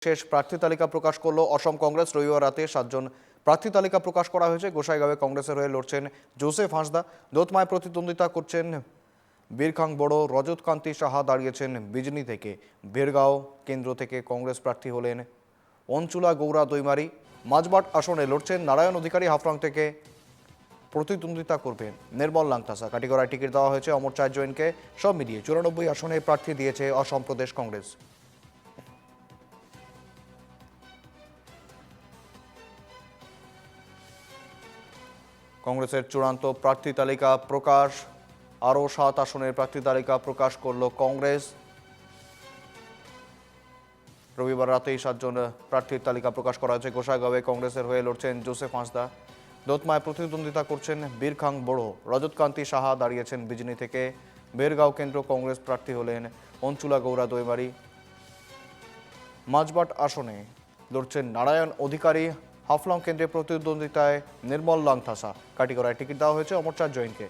শেষ প্রার্থী তালিকা প্রকাশ করলো অসম কংগ্রেস। রবিবার রাতে 7 জন প্রার্থী তালিকা প্রকাশ করা হয়েছে। গোসাইগাঁওয়ে কংগ্রেসের হয়ে লড়ছেন জোসেফ হাঁসদা। দোতমায় প্রতিদ্বন্দ্বিতা করছেন বীরখাং বড়। রজত কান্তি সাহা দাঁড়িয়েছেন বিজনি থেকে। বেরগাঁও কেন্দ্র থেকে কংগ্রেস প্রার্থী হলেন অঞ্চুলা গৌরা দৈমারি। মাঝবাট আসনে লড়ছেন নারায়ণ অধিকারী। হাফলং থেকে প্রতিদ্বন্দ্বিতা করবেন নির্মল লাংতাসা। কাটিগড়ায় টিকিট দেওয়া হয়েছে অমর চাঁদ জৈনকে। সব মিলিয়ে 94 আসনে প্রার্থী দিয়েছে অসম প্রদেশ কংগ্রেস। কংগ্রেসের চূড়ান্ত প্রার্থী তালিকা প্রকাশ। আরও 7 আসনের প্রার্থী তালিকা প্রকাশ করল কংগ্রেস। রবিবার রাতেই 7 জন প্রার্থীর তালিকা প্রকাশ করা হয়েছে। গোসাইগাঁওয়ে কংগ্রেসের হয়ে লড়ছেন জোসেফ হাঁসদা। দোতমায় প্রতিদ্বন্দ্বিতা করছেন বীরখাং বড়। রজত কান্তি সাহা দাঁড়িয়েছেন বিজনি থেকে। বেরগাঁও কেন্দ্র কংগ্রেস প্রার্থী হলেন অঞ্চুলা গৌরা দৈমারি। মাঝবাট আসনে লড়ছেন নারায়ণ অধিকারী। হাফলং কেন্দ্রে প্রতিদ্বন্দ্বিতায় নির্মল লাংথাসা। কাটিগড়ায় টিকিট দেওয়া হয়েছে অমর চাঁদ জৈনকে।